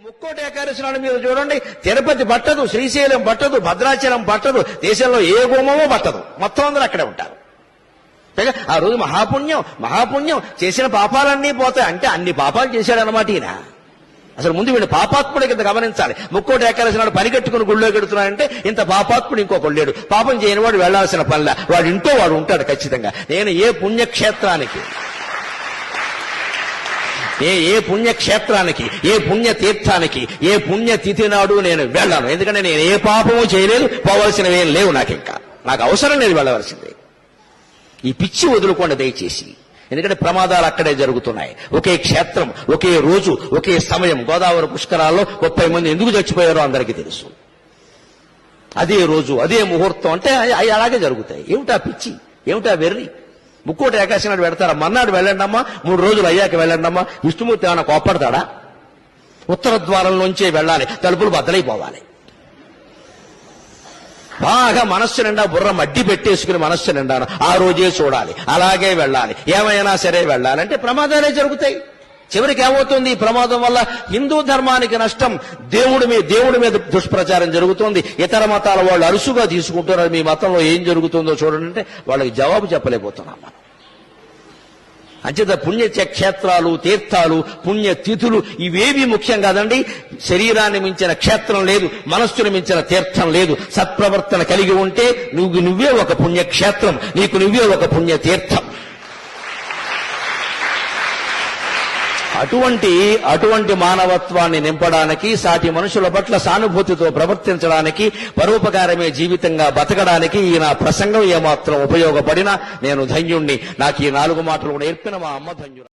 ముక్కోటి ఏకాదశి నాడు మీరు చూడండి, తిరుపతి పట్టదు, శ్రీశైలం పట్టదు, భద్రాచలం పట్టదు, దేశంలో ఏ గుమ్మమో పట్టదు, మొత్తం అందరూ అక్కడే ఉంటారు. ఆ రోజు మహాపుణ్యం చేసిన పాపాలన్నీ పోతాయి. అంటే అన్ని పాపాలు చేశాడనమాట ఈయన. అసలు ముందు వీడు పాపాత్ముడి కింద గమనించాలి. ముక్కోటి ఏకాదశి నాడు పని కట్టుకుని గుళ్ళో కడుతున్నాడంటే ఇంత పాపాత్ముడు ఇంకొకడు లేడు. పాపం చేయని వాడు వెళ్లాల్సిన పనిలా వాడు ఇంటో వాడు ఉంటాడు ఖచ్చితంగా. నేను ఏ పుణ్యక్షేత్రానికి, ఏ పుణ్యక్షేత్రానికి, ఏ పుణ్యతీర్థానికి, ఏ పుణ్యతిథి నాడు నేను వెళ్ళాను. ఎందుకంటే నేను ఏ పాపము చేయలేదు, పోవలసినవి ఏం లేవు. నాకు అవసరం లేదు వెళ్ళవలసిందే. ఈ పిచ్చి వదులుకోండి దయచేసి. ఎందుకంటే ప్రమాదాలు అక్కడే జరుగుతున్నాయి. ఒకే క్షేత్రం, ఒకే రోజు, ఒకే సమయం. గోదావరి పుష్కరాల్లో 30 మంది ఎందుకు చచ్చిపోయారో అందరికీ తెలుసు. అదే రోజు, అదే ముహూర్తం. అంటే అవి అలాగే జరుగుతాయి. ఏమిటా పిచ్చి, ఏమిటా వెర్రి? ముక్కోటి ఏకాదశి నాడు పెడతారా? మర్నాడు వెళ్ళండమ్మా, 3 రోజులు అయ్యాక వెళ్ళండమ్మా. విష్ణుమూర్తి ఏమైనా కోప్పడతాడా? ఉత్తర ద్వారం నుంచే వెళ్ళాలి, తలుపులు బద్దలైపోవాలి. బాగా మనస్సు నిండా బుర్ర మడ్డి పెట్టేసుకుని మనస్సు నిండాను ఆ రోజే చూడాలి, అలాగే వెళ్ళాలి, ఏమైనా సరే వెళ్ళాలంటే ప్రమాదాలే జరుగుతాయి. చివరికి ఏమవుతుంది? ఈ ప్రమాదం వల్ల హిందూ ధర్మానికి నష్టం, దేవుడి మీద దుష్ప్రచారం జరుగుతుంది. ఇతర మతాల వాళ్ళు అరుసుగా తీసుకుంటున్నారు. మీ మతంలో ఏం జరుగుతుందో చూడండి అంటే వాళ్ళకి జవాబు చెప్పలేకపోతున్నాం మనం. అంచేత పుణ్యక్షేత్రాలు, తీర్థాలు, పుణ్యతిథులు ఇవేవి ముఖ్యం కాదండి. శరీరాన్ని మించిన క్షేత్రం లేదు, మనస్సును మించిన తీర్థం లేదు. సత్ప్రవర్తన కలిగి ఉంటే నువ్వే ఒక పుణ్యక్షేత్రం, నీకు నువ్వే ఒక పుణ్యతీర్థం. అటువంటి మానవత్వాన్ని నింపడానికి, సాటి మనుషుల పట్ల సానుభూతితో ప్రవర్తించడానికి, పరోపకారమే జీవితంగా బతకడానికి ఈ నా ప్రసంగం ఏమాత్రం ఉపయోగపడినా నేను ధన్యుణ్ణి. నాకు ఈ 4 మాటలు నేర్పిన మా అమ్మ ధన్యురాలు.